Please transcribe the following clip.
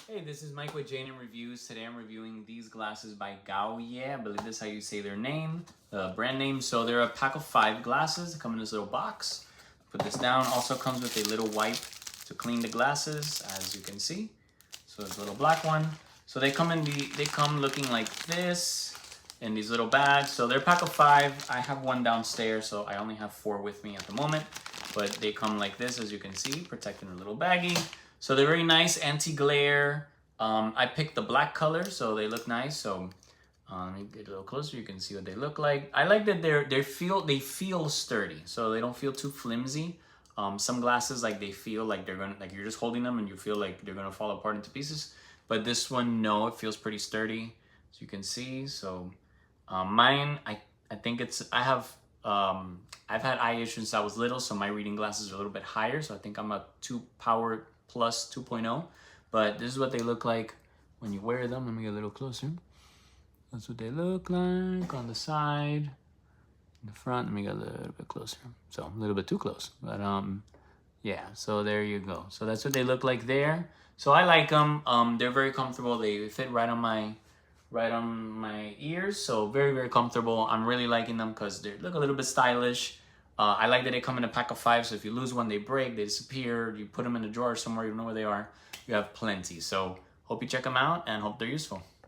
Hey, this is Mike with J&M Reviews. Today I'm reviewing these glasses by Gaoye. I believe this is how you say their name, brand name. So they're a pack of 5 glasses. They come in this little box. Put this down. Also comes with a little wipe to clean the glasses, as you can see. So it's a little black one. So they come looking like this in these little bags. So they're a pack of 5. I have one downstairs, so I only have 4 with me at the moment. But they come like this, as you can see, protected in a little baggie. So they're very nice, anti-glare. I picked the black color, so they look nice. So let me get a little closer. You can see what they look like. I like that they feel sturdy, so they don't feel too flimsy. Some glasses, like, they feel like they're gonna, like, you're just holding them and you feel like they're gonna fall apart into pieces. But this one, no, it feels pretty sturdy, as you can see. So mine, I think I've had eye issues since I was little, so my reading glasses are a little bit higher. So I think I'm a 2 Power Plus 2.0. But this is what they look like when you wear them. Let me get a little closer. That's what they look like on the side, in the front. Let me get a little bit closer. So a little bit too close, but yeah. So there you go. So that's what they look like there. So I like them. They're very comfortable. They fit right on my ears. So very, very comfortable. I'm really liking them because they look a little bit stylish. I like that they come in a pack of 5, so if you lose one, they break, they disappear. You put them in a drawer somewhere, you don't know where they are. You have plenty. So hope you check them out and hope they're useful.